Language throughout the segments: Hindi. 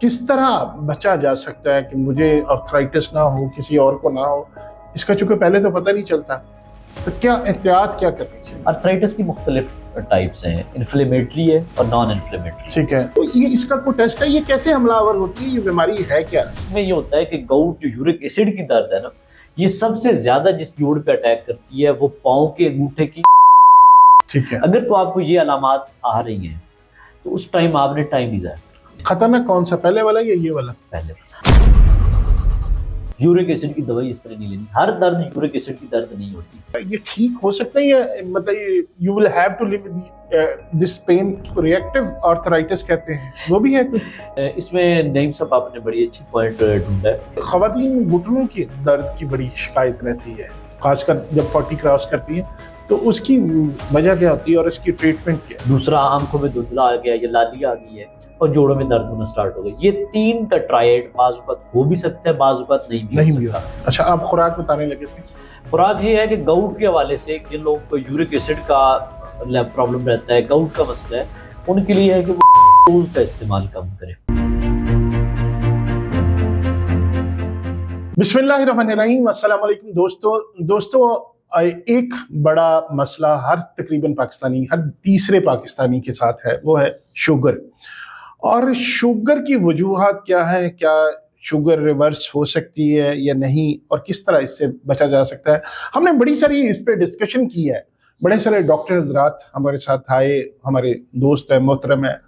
किस तरह बचा जा सकता है कि मुझे आर्थराइटिस ना हो, किसी और को ना हो? इसका चूंकि पहले तो पता नहीं चलता, तो क्या एहतियात क्या करनी चाहिए? आर्थराइटिस की मुख्तलिफ टाइप्स हैं, इन्फ्लेमेटरी है और नॉन इन्फ्लेमेटरी। ठीक है, तो ये इसका कोई टेस्ट है? ये कैसे हमलावर होती है? ये बीमारी है क्या? इसमें ये होता है कि गाउट जो यूरिक एसिड की दर्द है ना, ये सबसे ज्यादा जिस जोड़ पे अटैक करती है वो पाँव के अंगूठे की। ठीक है, अगर तो आपको ये अलामात आ रही हैं तो उस टाइम आपने टाइम नहीं जाया। खतरनाक कौन सा, पहले वाला या ये वाला? पहले यूरिक एसिड की दवाई इस तरह नहीं लेनी। हर दर्द यूरिक एसिड की दर्द नहीं होती। ये ठीक हो सकता है या मतलब you will have to live with this pain? Reactive arthritis कहते हैं, वो भी है कुछ? इसमें नईम साहब आपने बड़ी अच्छी पॉइंट ढूंढा है। खवातीन घुटनों की दर्द की बड़ी शिकायत रहती है, खासकर जब 40 क्रॉस करती हैं, तो उसकी वजह क्या होती है और इसकी ट्रीटमेंट क्या है? दूसरा, आंखों में धुंधला आ गया या लाली आ गई है और जोड़ों में दर्द होना स्टार्ट हो गया। ये तीन का ट्रायड बाजुकत हो भी सकता है, बाजुकत नहीं भी हो सकता। अच्छा, आप खुराक बताने लगे थे। खुराक ये है कि गाउट के हवाले से जिन लोगों को यूरिक एसिड का प्रॉब्लम रहता है, गाउट का मसला है, उनके लिए है कि वो टूल्स का इस्तेमाल कम करें। बिस्मिल्लाहिर्रहमानिर्रहीम। अस्सलाम वालेकुम दोस्तों, एक बड़ा मसला हर तकरीबन पाकिस्तानी, हर तीसरे पाकिस्तानी के साथ है, वो है शुगर। और शुगर की वजूहात क्या है? क्या शुगर रिवर्स हो सकती है या नहीं, और किस तरह इससे बचा जा सकता है? हमने बड़ी सारी इस पर डिस्कशन की है। बड़े सारे डॉक्टर हजरात हमारे साथ आए, हमारे दोस्त है, मोहतरम है,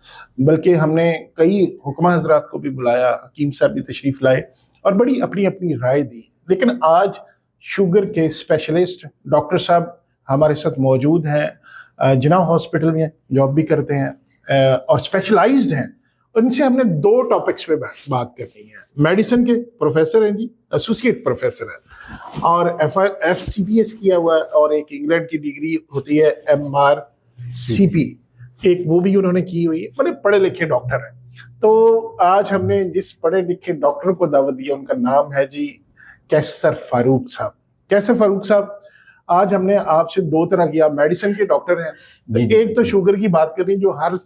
बल्कि हमने कई हुक्मा हजरात को भी बुलाया, हकीम साहब भी तशरीफ लाए और बड़ी अपनी अपनी राय दी। लेकिन आज शुगर के स्पेशलिस्ट डॉक्टर साहब हमारे साथ मौजूद हैं, जिना हॉस्पिटल में जॉब भी करते हैं और स्पेशलाइज्ड हैं। उनसे हमने दो टॉपिक्स पे बात करनी है। मेडिसिन के प्रोफेसर हैं जी, एसोसिएट प्रोफेसर है, और FCPS किया हुआ है, और एक इंग्लैंड की डिग्री होती है MRCP, एक वो भी उन्होंने की हुई है। बड़े पढ़े लिखे डॉक्टर हैं। तो आज हमने जिस पढ़े लिखे डॉक्टर को दावत दिया, उनका नाम है जी कैसर फारूक साहब। कैसर फारूक साहब, आज हमने आपसे दो तरह की, आप मेडिसिन के डॉक्टर हैं, तो एक तो शुगर की बात कर रही है, जो हर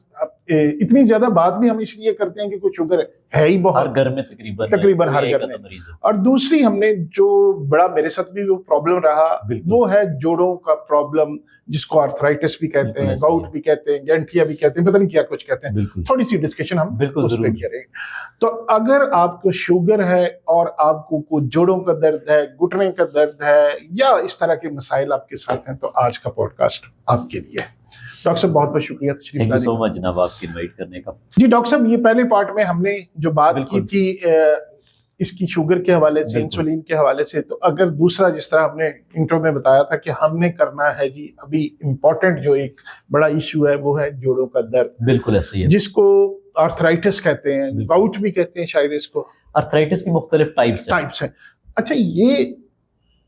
इतनी ज्यादा बात भी हम इसलिए करते हैं कि कोई शुगर है ही बहुत, हर घर में तकरीबन हर घर में। और दूसरी हमने जो बड़ा मेरे साथ भी वो प्रॉब्लम रहा, वो है जोड़ों का प्रॉब्लम, जिसको आर्थराइटिस भी कहते हैं, गाउट भी कहते हैं, गैंठिया भी कहते हैं, पता नहीं क्या कुछ कहते हैं। थोड़ी सी डिस्कशन हम उस पर करेंगे। तो अगर आपको शुगर है और आपको कोई जोड़ों का दर्द है, घुटने का दर्द है, या इस तरह के मसाइल आपके साथ हैं, तो आज का पॉडकास्ट आपके लिए है। डॉक्टर साहब, बहुत बहुत शुक्रिया तशरीफ लाने का। सो मच जनाब, आपकी इनवाइट करने का। जी डॉक्टर साहब, ये पहले पार्ट में हमने जो बात की थी इसकी शुगर के हवाले से, इंसुलिन के हवाले से, तो अगर दूसरा जिस तरह हमने इंट्रो में बताया था कि हमने करना है जी, अभी इम्पोर्टेंट जो एक बड़ा इशू है वो है जोड़ों का दर्द। बिल्कुल ऐसा ही है, जिसको आर्थराइटिस कहते हैं, गाउट भी कहते हैं शायद इसको। आर्थराइटिस की मुख्तलिफ टाइप्स है। अच्छा, ये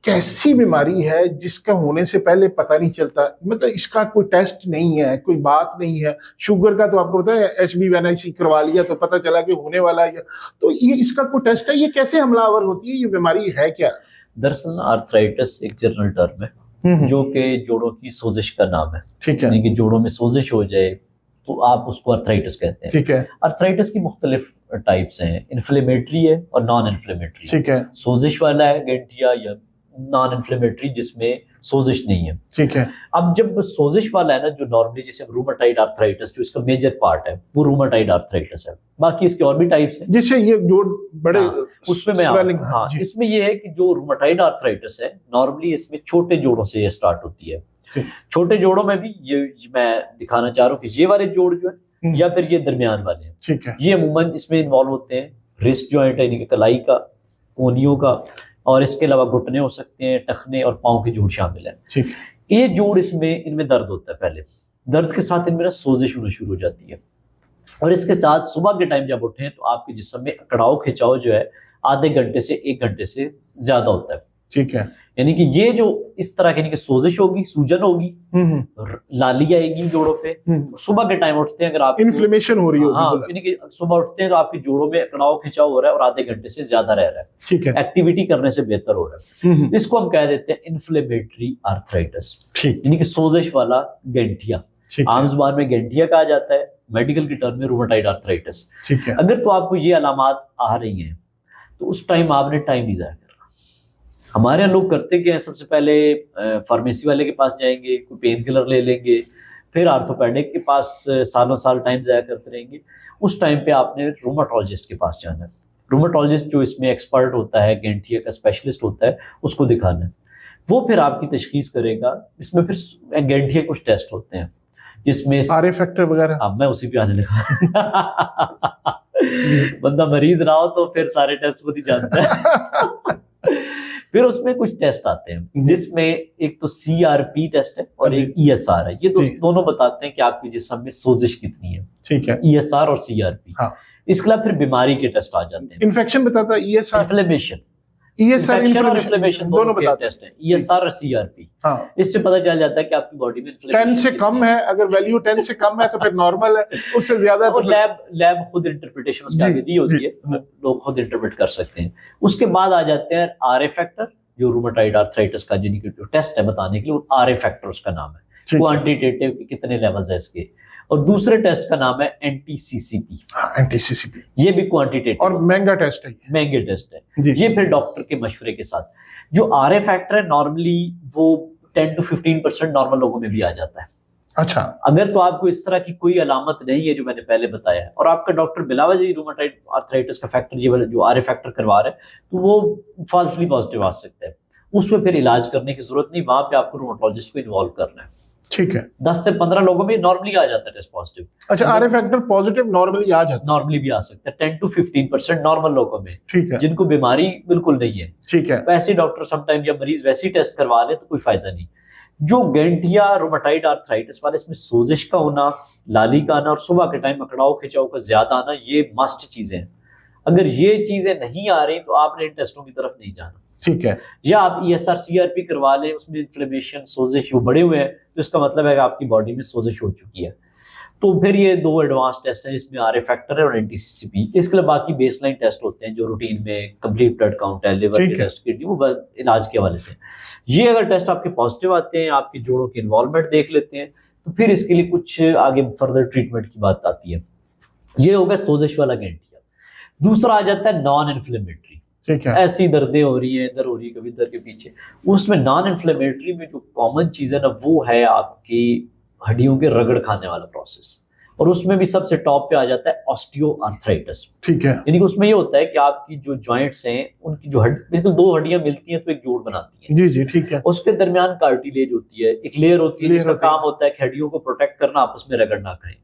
कैसी बीमारी है जिसका होने से पहले पता नहीं चलता? मतलब इसका कोई टेस्ट नहीं है, कोई बात नहीं है। शुगर का तो आपको पता है, HbA1c करवा लिया तो पता चला कि होने वाला है, तो ये इसका कोई टेस्ट है? ये कैसे हमलावर होती है? ये बीमारी है क्या? दरअसल आर्थराइटिस एक जनरल टर्म है जो कि जोड़ों की सोजिश का नाम है। ठीक है, कि जोड़ों में सोजिश हो जाए तो आप उसको आर्थराइटिस कहते हैं। ठीक है। आर्थराइटिस की मुख्तलिफ टाइप्स हैं, इन्फ्लेमेटरी है और नॉन इन्फ्लेमेटरी। ठीक है। सोजिश वाला है गैंठिया, या नॉन इन्फ्लेमेटरी जिसमें सोजिश नहीं है। ठीक है। अब जब सोजिश वाला है ना, जो नॉर्मली जैसे रूमेटाइड आर्थराइटिस, जो इसका मेजर पार्ट है, वो रूमेटाइड आर्थराइटिस है। बाकी इसके और भी टाइप्स हैं जिससे ये जोड़ बड़े उसमें मैं इसमें ये है कि जो रूमेटाइड आर्थराइटिस है, नॉर्मली इसमें छोटे जोड़ों से ये स्टार्ट होती है। छोटे जोड़ों में भी ये मैं दिखाना चाह रहा हूँ कि ये वाले जोड़ जो है या फिर ये दरमियान वाले हैं, ठीक है, ये अमूमन इसमें इन्वॉल्व होते हैं। रिस्ट जॉइंट है, यानी कि कलाई का, कोहनियों का, और इसके अलावा घुटने हो सकते हैं, टखने और पाँव के जोड़ शामिल है। ठीक है। ये जोड़ इनमें दर्द होता है। पहले दर्द के साथ इनमें सोजिश होना शुरू हो जाती है, और इसके साथ सुबह के टाइम जब उठें तो आपके जिस्म में अकड़ाव खिंचाव जो है आधे घंटे से 1 घंटे से ज्यादा होता है। ठीक है। यानी कि ये जो इस तरह की सोजिश होगी, सूजन होगी, लाली आएगी जोड़ों पे। सुबह के टाइम उठते हैं, अगर आप इन्फ्लेमेशन हो रही होगी, हाँ, यानी कि सुबह उठते हैं तो आपके जोड़ों में अकड़ाव खिंचाव हो रहा है और आधे घंटे से ज्यादा रह रहा है। ठीक है। एक्टिविटी करने से बेहतर हो रहा है। इसको हम कह देते हैं इन्फ्लेमेटरी आर्थराइटिस, यानी कि सोजिश वाला गैंठिया। आम जुबान में गैंठिया कहा जाता है, मेडिकल की टर्म में रूमेटाइड आर्थराइटिस। ठीक है। अगर तो आपको ये अलामात आ रही हैं तो उस टाइम आपने टाइम नहीं ज़ाया करना। हमारे यहाँ लोग करते क्या है, सबसे पहले फार्मेसी वाले के पास जाएंगे, कोई पेन किलर ले लेंगे, फिर आर्थोपेडिक के पास सालों साल टाइम ज़ाया करते रहेंगे। उस टाइम पे आपने रूमेटोलॉजिस्ट के पास जाना है। रूमेटोलॉजिस्ट जो इसमें एक्सपर्ट होता है, गैंठिया का स्पेशलिस्ट होता है, उसको दिखाना है। वो फिर आपकी तशखीस करेगा। इसमें फिर गैंठिया कुछ टेस्ट होते हैं जिसमें आर फैक्टर वगैरह। हाँ, मैं उसी पे आने लगा। बंदा मरीज रहा हो तो फिर सारे टेस्ट खुद ही जानता है। फिर उसमें कुछ टेस्ट आते हैं जिसमें एक तो CRP टेस्ट है और एक ESR है। ये दोनों बताते हैं कि आपके जिस्म में सोजिश कितनी है। ठीक है। ESR और CRP। हाँ। इसके अलावा फिर बीमारी के टेस्ट आ जाते हैं। इन्फेक्शन बताता है ESR, इन्फ्लेमेशन, ESR इन्फ्लेमेशन दोनों बताते हैं। ESR और CRP। हाँ। इससे पता चल जाता है कि आपकी बॉडी में 10 से कम है, अगर वैल्यू 10 से कम है तो फिर नॉर्मल है, उससे ज्यादा तो लैब खुद इंटरप्रिटेशन उसके आगे दी होती है, लोग खुद इंटरप्रेट कर सकते हैं। उसके बाद आ जाते हैं RA फैक्टर, जो रूमेटाइड आर्थराइटिस का जिनकी जो टेस्ट है बताने के लिए, RA फैक्टर उसका नाम है। क्वांटिटेटिव कितने लेवल्स है इसके। और दूसरे टेस्ट का नाम है NT-CCP। NT-CCP ये भी क्वांटिटेटिव और महंगा टेस्ट है, महंगे टेस्ट है। ये फिर डॉक्टर के मशवरे के साथ। जो RA फैक्टर है नॉर्मली वो 10 to 15% नॉर्मल लोगों में भी आ जाता है। अच्छा। अगर तो आपको इस तरह की कोई अलामत नहीं है जो मैंने पहले बताया है, और आपका डॉक्टर बिलावजह रूमेटाइड आर्थराइटिस का फैक्टर ये जो RA फैक्टर करवा रहा है, तो वो फॉल्सली पॉजिटिव आ सकता है। उसमें फिर इलाज करने की जरूरत नहीं, वहां पे आपको रूमेटोलॉजिस्ट को इन्वॉल्व करना है। ठीक है। 10 से 15 लोगों में नॉर्मली आ जाता है टेस्ट पॉजिटिव। अच्छा, RA फैक्टर पॉजिटिव नॉर्मली आ जाता है? नॉर्मली भी आ सकता है 10 to 15% नॉर्मल लोगों में। ठीक है। जिनको बीमारी बिल्कुल नहीं है। ठीक है। वैसे डॉक्टर समटाइम या मरीज वैसे ही टेस्ट करवा ले तो कोई फायदा नहीं। जो गैंठिया रूमेटाइड आर्थराइटिस वाले, इसमें सोजिश का होना, लाली का आना और सुबह के टाइम अकड़ाव खिंचाव का ज्यादा आना, ये मस्ट चीजें हैं। अगर ये चीजें नहीं आ रही तो आपने इन टेस्टों की तरफ नहीं जाना। ठीक है। या आप ESR CRP करवा लें, उसमें इन्फ्लेमेशन सोजिश वो बढ़े हुए हैं तो इसका मतलब है कि आपकी बॉडी में सोजिश हो चुकी है। तो फिर ये दो एडवांस टेस्ट हैं जिसमें RA फैक्टर है और NT-CCP। इसके लिए बाकी बेसलाइन टेस्ट होते हैं जो रूटीन में कंप्लीट ब्लड काउंट है, लिवर के टेस्ट, किडनी, वो इलाज के हवाले से। ये अगर टेस्ट आपके पॉजिटिव आते हैं, आपके जोड़ों की इन्वॉल्वमेंट देख लेते हैं, तो फिर इसके लिए कुछ आगे फर्दर ट्रीटमेंट की बात आती है। ये होगा सोजिश वाला गैंठिया। दूसरा आ जाता है नॉन इन्फ्लेमेटरी। ठीक है। ऐसी दर्दें हो रही है, इधर हो रही है, कभी इधर के पीछे। उसमें नॉन इन्फ्लेमेटरी में जो कॉमन चीज है ना, वो है आपकी हड्डियों के रगड़ खाने वाला प्रोसेस। और उसमें भी सबसे टॉप पे आ जाता है ऑस्टियोआर्थराइटिस। ठीक है। यानी कि उसमें ये होता है कि आपकी जो जॉइंट्स हैं, उनकी जो बिल्कुल दो हड्डियां मिलती हैं तो एक जोड़ बनाती हैं। जी जी, ठीक है। उसके दरमियान कार्टिलेज होती है, एक लेयर होती है जिसका काम होता है कि हड्डियों को प्रोटेक्ट करना, आपस में रगड़ ना करें।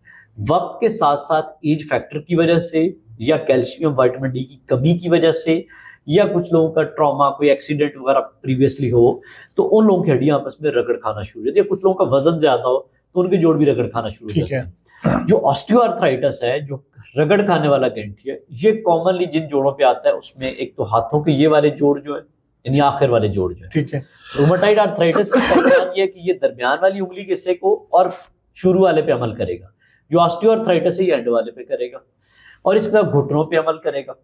वक्त के साथ साथ एज फैक्टर की वजह से, या कैल्शियम विटामिन डी की कमी की वजह से, या कुछ लोगों का ट्रॉमा, कोई एक्सीडेंट वगैरह प्रीवियसली हो, तो उन लोगों की हड्डियां आपस में रगड़ खाना शुरू हो जाती है। कुछ लोगों का वजन ज्यादा हो तो उनके जोड़ भी रगड़ खाना शुरू हो जाते हैं। जो ऑस्टियोआर्थराइटिस है, जो रगड़ खाने वाला गैंठिया, ये कॉमनली जिन जोड़ों पे आता है उसमें एक तो हाथों के ये वाले जोड़ जो है, यानी आखिर वाले जोड़ जो है। ठीक है। रूमेटाइड आर्थराइटिस की पहचान ये है कि ये दरमियान वाली उंगली के हिस्से को और शुरू वाले पे अमल करेगा। जो ऑस्टियोआर्थराइटिस है ये एंड वाले पे करेगा, और इसका घुटनों पे अमल करेगा।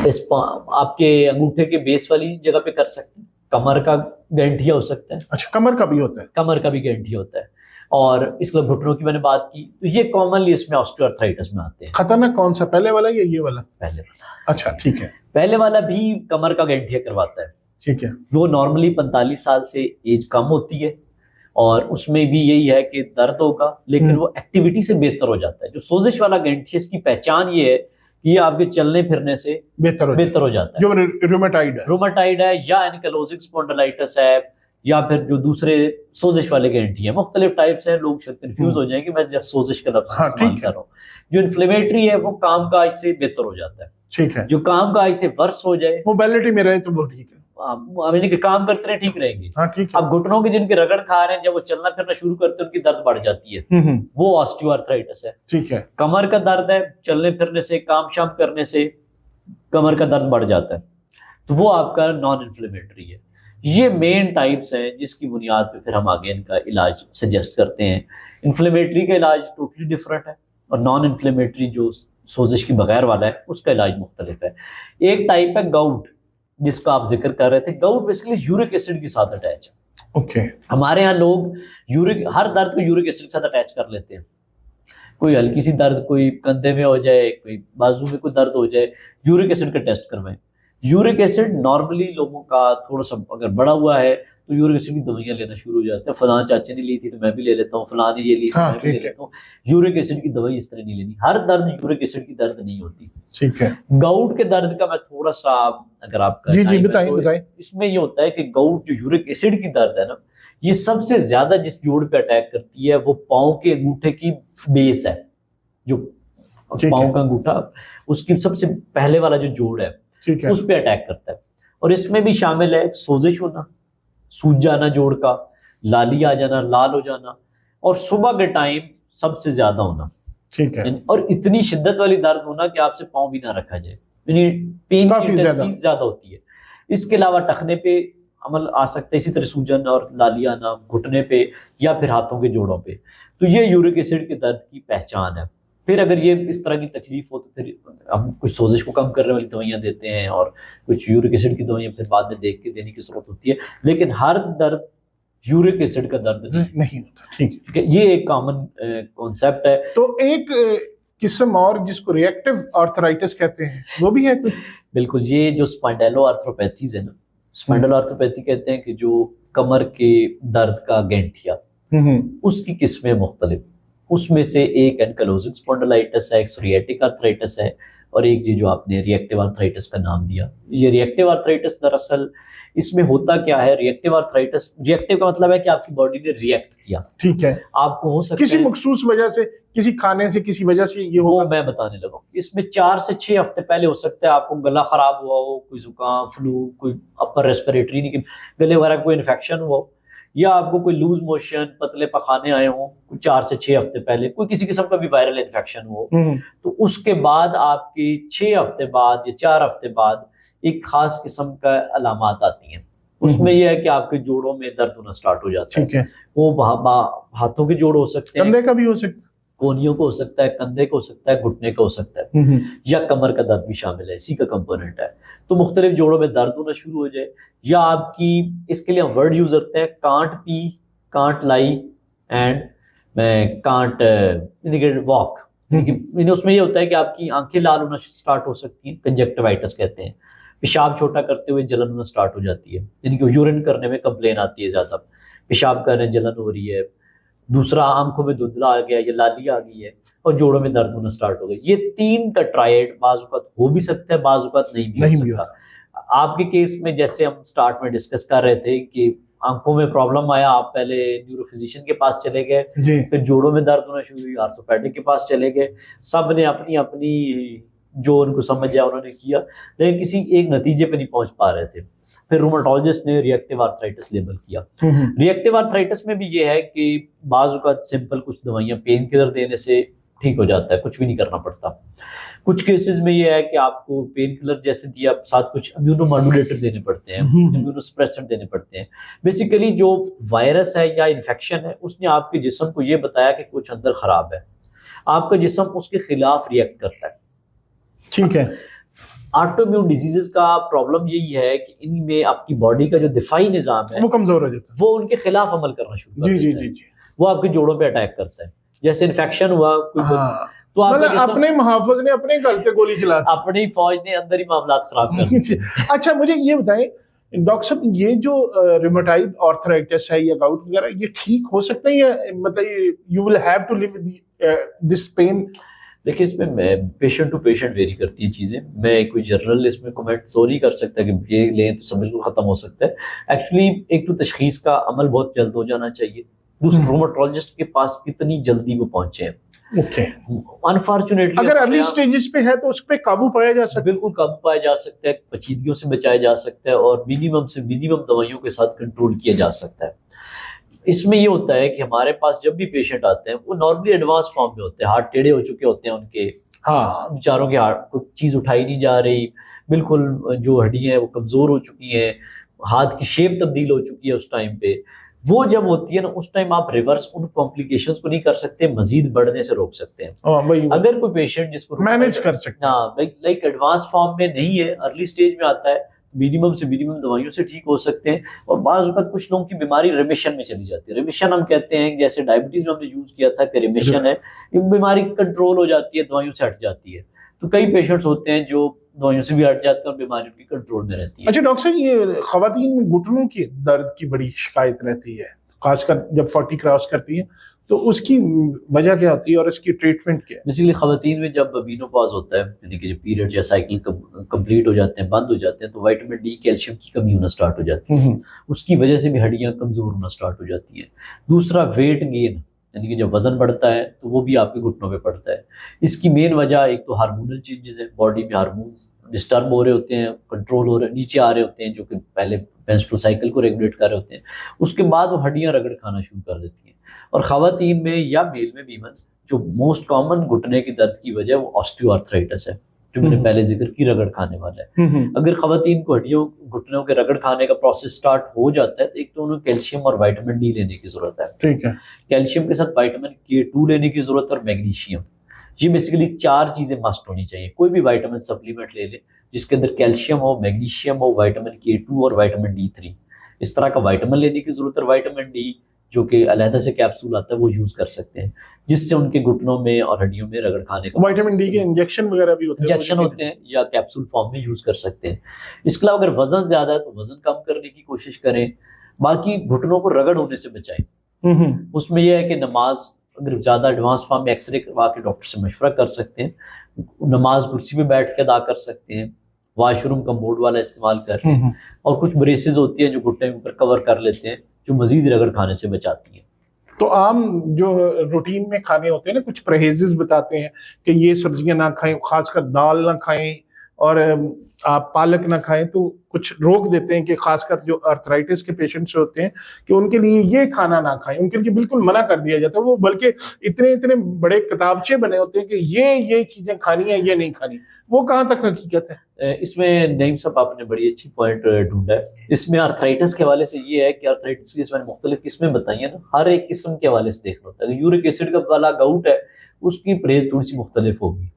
इस आपके अंगूठे के बेस वाली जगह पे कर सकते हैं। कमर का गैंठिया हो सकता है। अच्छा, कमर का भी होता है? कमर का भी गैंठिया होता है। और इसके घुटनों की मैंने बात की, तो ये कॉमनली इसमें ऑस्टियोआर्थराइटिस में आते हैं। खतरनाक कौन सा, पहले वाला या ये वाला? पहले वाला। अच्छा, ठीक है। पहले वाला भी कमर का गैंठिया करवाता है। ठीक है। वो नॉर्मली 45 साल से एज कम होती है, और उसमें भी यही है कि दर्द होगा, लेकिन वो एक्टिविटी से बेहतर हो जाता है। जो सोजिश वाला गैंठिया, इसकी पहचान ये है कि ये आपके चलने फिरने से बेहतर हो जाता है। जो रूमेटाइड है या एनकाइलोजिक स्पॉन्डिलाइटिस है, या फिर जो दूसरे सोजिश वाले गैंठिया, मुख्तलिफ टाइप्स हैं। लोग शायद कंफ्यूज हो जाएंगे, मैं जब सोजिश का लफ्ज इस्तेमाल कर रहा हूँ। जो इन्फ्लेमेटरी है वो काम काज से बेहतर हो जाता है। ठीक है। जो काम काज से वर्स हो जाए, मोबिलिटी में रहे तो वो ठीक है, काम करते रहे ठीक रहेंगे। हाँ, ठीक है। अब घुटनों के जिनके रगड़ खा रहे हैं, जब वो चलना फिरना शुरू करते हैं, उनकी दर्द बढ़ जाती है। वो ऑस्टियोआर्थराइटिस है। ठीक है। कमर का दर्द है, चलने फिरने से, काम शाम करने से कमर का दर्द बढ़ जाता है, तो वो आपका नॉन इन्फ्लेमेटरी है। ये मेन टाइप्स हैं जिसकी बुनियाद पे फिर हम आगे इनका इलाज सजेस्ट करते हैं। इन्फ्लेमेटरी का इलाज टोटली डिफरेंट है, और नॉन इन्फ्लेमेटरी जो सोजिश की बगैर वाला है उसका इलाज मुख्तलिफ है। एक टाइप है गाउट, जिसका आप जिक्र कर रहे थे। गाउट बेसिकली यूरिक एसिड के साथ अटैच है। ओके। हमारे यहाँ लोग हर दर्द को यूरिक एसिड के साथ अटैच कर लेते हैं। कोई हल्की सी दर्द, कोई कंधे में हो जाए, कोई बाजू में कोई दर्द हो जाए, यूरिक एसिड का टेस्ट करवाएं। यूरिक एसिड नॉर्मली लोगों का थोड़ा सा अगर बढ़ा हुआ है तो यूरिक एसिड की दवाइयां लेना शुरू हो जाते हैं। फलां चाचे ने ली थी तो मैं भी ले लेता हूँ, फलां ने ये ली थी मैं भी ले लेता हूँ। यूरिक एसिड की दवाई इस तरह नहीं लेनी। हर दर्द यूरिक एसिड की दर्द नहीं होती। ठीक है। गाउट के दर्द का मैं थोड़ा सा, अगर आप जी बताइए। इसमें ये होता है कि गाउट जो यूरिक एसिड की दर्द है ना, ये सबसे ज्यादा जिस जोड़ पे अटैक करती है वो पाँव के अंगूठे की बेस है, जो पाँव का अंगूठा उसकी सबसे पहले वाला जो जोड़ है उस पे अटैक करता है। और इसमें भी शामिल है सोजिश होना, सूज जाना जोड़ का, लाली आ जाना, लाल हो जाना, और सुबह के टाइम सबसे ज्यादा होना। ठीक है। और इतनी शिद्दत वाली दर्द होना कि आपसे पाँव भी ना रखा जाए, पेन की इंटेंसिटी ज्यादा होती है। इसके अलावा टखने पे अमल आ सकता है, इसी तरह सूजन और लाली आना घुटने पे या फिर हाथों के जोड़ों पे। तो ये यूरिक एसिड के दर्द की पहचान है। फिर अगर ये इस तरह की तकलीफ हो तो फिर हम कुछ सोजिश को कम करने वाली दवाइयां देते हैं और कुछ यूरिक एसिड की दवाइयां फिर बाद में देख के देने की जरूरत होती है। लेकिन हर दर्द यूरिक एसिड का दर्द नहीं होता। ठीक है, ये एक कॉमन कॉन्सेप्ट है। तो एक किस्म और जिसको रिएक्टिव आर्थराइटिस कहते हैं वो भी है कुछ? बिल्कुल, ये जो स्पाइंडालो आर्थ्रोपैथीज है ना, स्पाइंडल आर्थ्रोपैथी कहते हैं कि जो कमर के दर्द का गैंठिया, उसकी किस्में मुख्तलिफ। उसमें से एक एनकालोजिक स्पॉन्डिलाइटिस है, एक सोरियाटिक आर्थराइटिस है, और एक जो आपने रिएक्टिव आर्थराइटिस का नाम दिया। ये रिएक्टिव आर्थराइटिस दरअसल इसमें होता क्या है, रिएक्टिव आर्थराइटिस, रिएक्टिव का मतलब है कि आपकी बॉडी ने रिएक्ट किया। ठीक है। आपको हो सकता है किसी मखसूस वजह से, किसी खाने से, किसी वजह से ये होगा। मैं बताने लगा, इसमें 4 से 6 हफ्ते पहले हो सकता है आपको गला खराब हुआ हो, कोई जुकाम, फ्लू, कोई अपर रेस्पिरेटरी नहीं, गले वगैरह कोई इन्फेक्शन हुआ हो, या आपको कोई लूज मोशन, पतले पखाने आए हों 4 से 6 हफ्ते पहले, कोई किसी किस्म का भी वायरल इन्फेक्शन हो, तो उसके बाद आपके 6 हफ्ते बाद या 4 हफ्ते बाद एक खास किस्म का अलामात आती हैं। उसमें यह है कि आपके जोड़ों में दर्द होना स्टार्ट हो जाता है। ठीक है। वो हाथों के जोड़ हो सकते हैं, कंधे का भी हो सकता है, कोहनियों को हो सकता है, कंधे को हो सकता है, घुटने का हो सकता है, या कमर का दर्द भी शामिल है, इसी का कंपोनेंट है। तो मुख्तलिफ जोड़ों में दर्द होना शुरू हो जाए, या आपकी, इसके लिए हम वर्ड यूज करते हैं can't P, can't lie and can't walk. उसमें ये होता है कि आपकी आंखें लाल होना स्टार्ट हो सकती हैं, कंजक्टिवाइटिस कहते हैं। पेशाब छोटा करते हुए जलन होना स्टार्ट हो जाती है, यानी कि यूरिन करने में कंप्लेन आती है, ज़्यादा पेशाब कर रहे हैं, जलन हो रही है। दूसरा, आंखों में धुंधला आ गया या लाली आ गई है, और जोड़ों में दर्द होना स्टार्ट हो गई। ये 3 का ट्रायड बाजुकात हो भी सकता है, बाजुकात नहीं भी हो सकता। आपके केस में जैसे हम स्टार्ट में डिस्कस कर रहे थे कि आंखों में प्रॉब्लम आया, आप पहले न्यूरोफिजिशियन के पास चले गए, फिर जोड़ों में दर्द होना शुरू हुई, आर्थोपेडिक के पास चले गए, सब ने अपनी अपनी जो उनको समझ आया उन्होंने किया, लेकिन किसी एक नतीजे पे नहीं पहुंच पा रहे थे। फिर रूमेटोलॉजिस्ट ने रिएक्टिव आर्थराइटिस लेबल किया। रिएक्टिव आर्थराइटिस में भी ये है कि बाज़ औक़ात सिंपल कुछ दवाइयाँ पेन किलर देने से ठीक हो जाता है, कुछ भी नहीं करना पड़ता। कुछ केसेस में ये है कि आपको पेन किलर जैसे दिया, साथ कुछ इम्यूनोमॉड्यूलेटर देने पड़ते हैं, इम्यूनोसप्रेसेंट देने पड़ते हैं। बेसिकली जो वायरस है या इन्फेक्शन है, उसने आपके जिस्म को ये बताया कि कुछ अंदर खराब है, आपका जिस्म उसके खिलाफ रिएक्ट करता है। ठीक है। ऑटोइम्यून डिजीजेस का प्रॉब्लम यही है कि इनमें आपकी बॉडी का जो दिफाई निजाम है वो कमजोर हो जाता है, वो उनके खिलाफ अमल करना शुरू कर देता है। वो आपके जोड़ों पे अटैक करता है। जैसे इन्फेक्शन हुआ, तो अपने मुहाफिज ने अपने गल पे गोली चला, अपनी फौज ने अंदर ही मामला खराब कर दिए। अच्छा, मुझे ये बताएं डॉक्टर साहब, ये जो रूमेटॉइड आर्थराइटिस है या गाउट वगैरह, ये ठीक हो सकता है या मतलब you will have to live with this pain? देखिए, इसमें पेशेंट टू पेशेंट वेरी करती है चीज़ें। मैं कोई जनरल इसमें कमेंट तो नहीं कर सकता कि ये लें तो सब बिल्कुल ख़त्म हो सकता है। एक्चुअली एक तो तशखीस का अमल बहुत जल्द हो जाना चाहिए, दूसरा रूमेटोलॉजिस्ट के पास कितनी जल्दी वो पहुंचे हैं। ओके। अनफॉर्चुनेटली अगर अर्ली स्टेजेस पे है तो उस पर काबू पाया जा सकता है, बिल्कुल काबू पाया जा सकता है, पेचीदगियों से बचाया जा सकता है, और मिनिमम से मिनिमम दवाइयों के साथ कंट्रोल किया जा सकता है। इसमें ये होता है कि हमारे पास जब भी पेशेंट आते हैं वो नॉर्मली एडवांस फॉर्म में होते हैं, हाथ टेढ़े हो चुके होते हैं उनके, बेचारों के हाथ कोई चीज़ उठाई नहीं जा रही, बिल्कुल जो हड्डियाँ हैं वो कमज़ोर हो चुकी हैं, हाथ की शेप तब्दील हो चुकी है उस टाइम पे। वो जब होती है ना, उस टाइम आप रिवर्स उन कॉम्प्लिकेशंस को नहीं कर सकते, मजीद बढ़ने से रोक सकते हैं। अगर कोई पेशेंट जिसको मैनेज कर सकते हैं, लाइक एडवांस फॉर्म में नहीं है, अर्ली स्टेज में आता है, मिनिमम से मिनिमम दवाइयों से ठीक हो सकते हैं। और बाज़ वक़्त कुछ लोगों की बीमारी रिमिशन में चली जाती है। रिमिशन हम कहते हैं, जैसे डायबिटीज़ में हमने यूज़ किया था कि रिमिशन है, ये बीमारी कंट्रोल हो जाती है, दवाइयों से हट जाती है। तो कई पेशेंट्स होते हैं जो दवाइयों से भी हट जाते हैं और बीमारी उनकी कंट्रोल में रहती है। अच्छा डॉक्टर साहब, ये खवातीन में घुटनों की दर्द की बड़ी शिकायत रहती है, खासकर जब 40 क्रॉस करती है, तो उसकी वजह क्या होती है और इसकी ट्रीटमेंट क्या है? बेसिकली खवातीन में जब मेनोपॉज होता है, यानी कि जब पीरियड या साइकिल कंप्लीट हो जाते हैं, बंद हो जाते हैं, तो विटामिन डी, कैल्शियम की कमी होना स्टार्ट हो जाती है। उसकी वजह से भी हड्डियां कमज़ोर होना स्टार्ट हो जाती है। दूसरा वेट गेन, यानी कि जब वजन बढ़ता है तो वो भी आपके घुटनों पे पड़ता है। इसकी मेन वजह एक तो हार्मोनल चेंजेस है, बॉडी में हार्मोन्स डिस्टर्ब हो रहे होते हैं, कंट्रोल हो रहे, नीचे आ रहे होते हैं, जो कि पहले मेंस्ट्रुअल साइकिल को रेगुलेट कर रहे होते हैं। उसके बाद वो हड्डियां रगड़ खाना शुरू कर देती हैं। और खवातीन में या मेल में भी जो मोस्ट कॉमन घुटने की दर्द की वजह वो ऑस्टियोआर्थराइटिस है, जो मैंने पहले जिक्र की, रगड़ खाने वाला है। अगर खवातीन को हड्डियों घुटनों के रगड़ खाने का प्रोसेस स्टार्ट हो जाता है तो एक तो उन्हें कैल्शियम और विटामिन डी लेने की जरूरत है। ठीक है। कैल्शियम के साथ विटामिन K2 लेने की जरूरत है और मैग्नीशियम। ये बेसिकली 4 चीजें मस्ट होनी चाहिए। कोई भी विटामिन सप्लीमेंट ले ले जिसके अंदर कैल्शियम हो, मैग्नीशियम हो, विटामिन K2 और विटामिन D3, इस तरह का विटामिन लेने की जरूरत है। विटामिन डी जो कि अलहदा से कैप्सूल आता है वो यूज कर सकते हैं, जिससे उनके घुटनों में और हड्डियों में रगड़ खाने का विटामिन डी के इंजेक्शन वगैरह भी होते हैं, इंजेक्शन होते हैं या कैप्सूल फॉर्म में यूज कर सकते हैं। इसके अलावा अगर वजन ज्यादा है तो वजन कम करने की कोशिश करें। बाकी घुटनों को रगड़ होने से बचाएं। उसमें यह है कि नमाज अगर ज्यादा एडवांस फॉर्म में एक्सरे करवा के डॉक्टर से मशवरा कर सकते हैं। नमाज कुर्सी पे बैठ के अदा कर सकते हैं, वॉशरूम कमोड वाला इस्तेमाल कर रहे हैं। और कुछ ब्रेसेस होती है जो घुटने के ऊपर कवर कर लेते हैं, जो मजीद रगड़ खाने से बचाती है। तो आम जो रूटीन में खाने होते हैं ना, कुछ परहेजेस बताते हैं कि ये सब्जियां ना खाएं, खासकर दाल ना खाएं और आप पालक ना खाएं, तो कुछ रोक देते हैं कि खासकर जो आर्थराइटिस के पेशेंट्स होते हैं कि उनके लिए ये खाना ना खाएं, उनके लिए बिल्कुल मना कर दिया जाता है। वो बल्कि इतने इतने बड़े किताबचे बने होते हैं कि ये चीजें खानी है, ये नहीं खानी। वो कहाँ तक हकीकत है? इसमें नईम साहब आपने बड़ी अच्छी पॉइंट ढूंढा है। इसमें आर्थराइटिस के हवाले से ये है कि आर्थराइटिस की मैंने मुख्तलिफ किस्में बताई हैं ना, हर एक किस्म के हवाले से देखना होता है। यूरिक एसिड का वाला गाउट है, उसकी परहेज थोड़ी सी मुख्तलिफ होगी।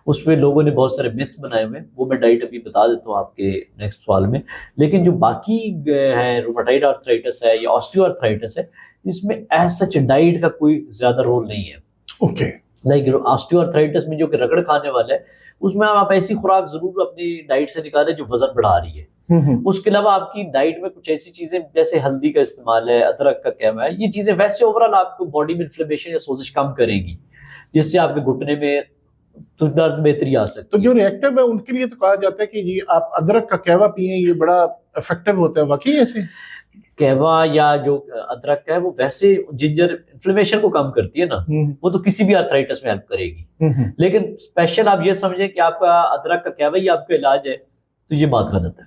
उसमें लोगों ने बहुत सारे मिथ्स बनाए हुए हैं, वो मैं डाइट अभी बता देता हूँ आपके नेक्स्ट सवाल में। लेकिन जो बाकी है, रूमेटॉइड आर्थराइटिस है या ऑस्टियोआर्थराइटिस है, इसमें एज सच डाइट का कोई ज्यादा रोल नहीं है। ओके। लाइक ऑस्टियोआर्थराइटिस में जो कि रगड़ खाने वाला है, उसमें आप ऐसी खुराक जरूर अपनी डाइट से निकालें जो वजन बढ़ा रही है। उसके अलावा आपकी डाइट में कुछ ऐसी चीजें जैसे हल्दी का इस्तेमाल है, अदरक का कहवा है, ये चीजें वैसे ओवरऑल आपको बॉडी में इन्फ्लेमेशन या सोजिश कम करेगी, जिससे आपके घुटने में तो दर्द बेहतरी आ सकती है। तो जो रिएक्टिव है उनके लिए तो कहा जाता है कि ये आप अदरक का कहवा पिए, ये बड़ा इफेक्टिव होता है। वाकई ऐसे कहवा या जो अदरक है वो वैसे जिंजर इन्फ्लेमेशन को कम करती है ना, वो तो किसी भी आर्थराइटिस में हेल्प करेगी। लेकिन स्पेशल आप ये समझे कि आपका अदरक का कहवा ही आपका इलाज है, तो ये बात गलत है।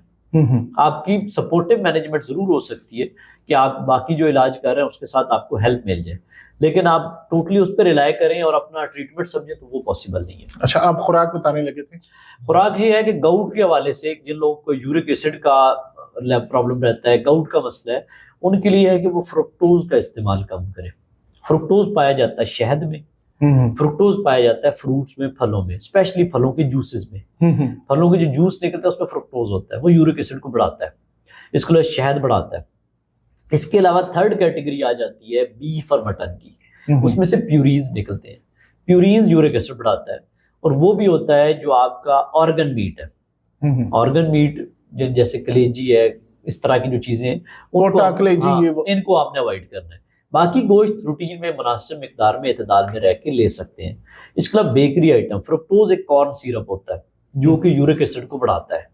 आपकी सपोर्टिव मैनेजमेंट जरूर हो सकती है कि आप बाकी जो इलाज कर रहे हैं उसके साथ आपको हेल्प मिल जाए, लेकिन आप टोटली उस पर रिलाई करें और अपना ट्रीटमेंट समझें तो वो पॉसिबल नहीं है। अच्छा, आप खुराक बताने लगे थे। खुराक ये है कि गाउट के हवाले से जिन लोगों को यूरिक एसिड का प्रॉब्लम रहता है, गाउट का मसला है, उनके लिए है कि वो फ्रुक्टोज का इस्तेमाल कम करें। फ्रुक्टोज पाया जाता है शहद में, फ्रुक्टोज पाया जाता है फ्रूट्स में, फलों में, स्पेशली फलों के जूसेस में। फलों के जो जूस निकलता है उसमें फ्रुक्टोज होता है, वो यूरिक एसिड को बढ़ाता है, इसके लिए शहद बढ़ाता है। इसके अलावा थर्ड कैटेगरी आ जाती है बीफ और मटन की, उसमें से प्यूरीज निकलते हैं। प्यूरीज यूरिक एसिड बढ़ाता है, और वो भी होता है जो आपका ऑर्गन मीट है। ऑर्गन मीट जैसे कलेजी है, इस तरह की जो चीजें हैं इनको आपने अवॉइड करना है। बाकी गोश्त रूटीन में मुनासिब मिकदार में एतदाल में रह के ले सकते हैं। इसके अलावा बेकरी आइटम, फ्रुक्टोज एक कॉर्न सिरप होता है जो कि यूरिक एसिड को बढ़ाता है,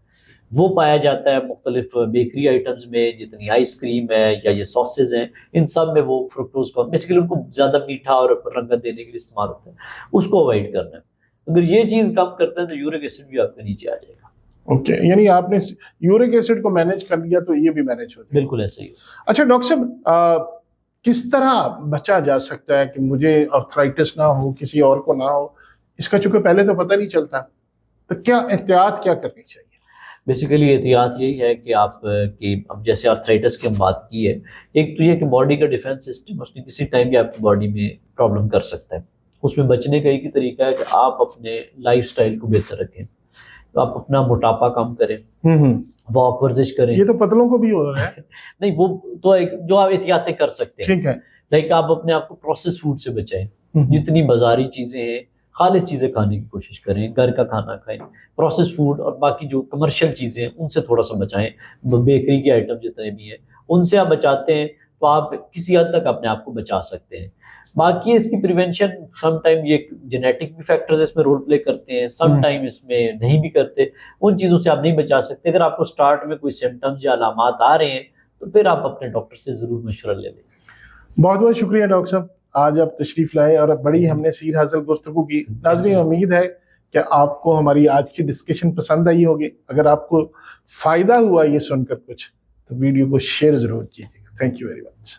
वो पाया जाता है मुख्तलिफ बेकरी आइटम्स में, जितनी आइसक्रीम है या ये सॉसेज हैं, इन सब में वो फ्रुक्टोज का बेसिकली उनको ज़्यादा मीठा और रंगत देने के लिए इस्तेमाल होता है, उसको अवॉइड करना है। अगर ये चीज़ कम करते हैं तो यूरिक एसिड भी आपके नीचे आ जाएगा। ओके, यानी आपने यूरिक एसिड को मैनेज कर लिया तो ये भी मैनेज हो जाएगा। बिल्कुल ऐसे ही। अच्छा डॉक्टर साहब, किस तरह बचा जा सकता है कि मुझे आर्थराइटिस ना हो, किसी और को ना हो? इसका चूंकि पहले तो पता नहीं चलता, तो क्या एहतियात क्या करनी चाहिए? बेसिकली एहतियात यही है कि आप कि अब जैसे आर्थराइटिस की हम बात की है, एक तो ये कि बॉडी का डिफेंस सिस्टम उसने किसी टाइम भी आपकी बॉडी में प्रॉब्लम कर सकता है। उसमें बचने का एक ही तरीका है कि आप अपने लाइफस्टाइल को बेहतर रखें, तो आप अपना मोटापा कम करें, वो आप वर्जिश करें। ये तो पतलों को भी हो रहा है। नहीं, वो तो एक जो आप एहतियातें कर सकते हैं। ठीक है। लाइक आप अपने आप को प्रोसेस फूड से बचाएं, जितनी बाजारी चीजें हैं खालिश चीजें खाने की कोशिश करें, घर का खाना खाएं। प्रोसेस फूड और बाकी जो कमर्शियल चीजें हैं उनसे थोड़ा सा बचाएं। बेकरी के आइटम जितने भी हैं उनसे आप बचाते हैं तो आप किसी हद तक अपने आप को बचा सकते हैं। बाकी इसकी प्रिवेंशन सम टाइम ये जेनेटिक भी फैक्टर्स इसमें रोल प्ले करते हैं, सम टाइम इसमें नहीं भी करते। उन चीज़ों से आप नहीं बचा सकते। अगर आपको स्टार्ट में कोई सिम्टम्स या अलामात आ रहे हैं तो फिर आप अपने डॉक्टर से ज़रूर मशवरा ले लें। बहुत बहुत शुक्रिया डॉक्टर साहब, आज आप तशरीफ़ लाए और बड़ी हमने सीर हासिल गुफ्तगू की। नाज़रीन, उम्मीद है कि आपको हमारी आज की डिस्कशन पसंद आई होगी। अगर आपको फ़ायदा हुआ ये सुनकर कुछ, तो वीडियो को शेयर ज़रूर कीजिएगा। Thank you very much.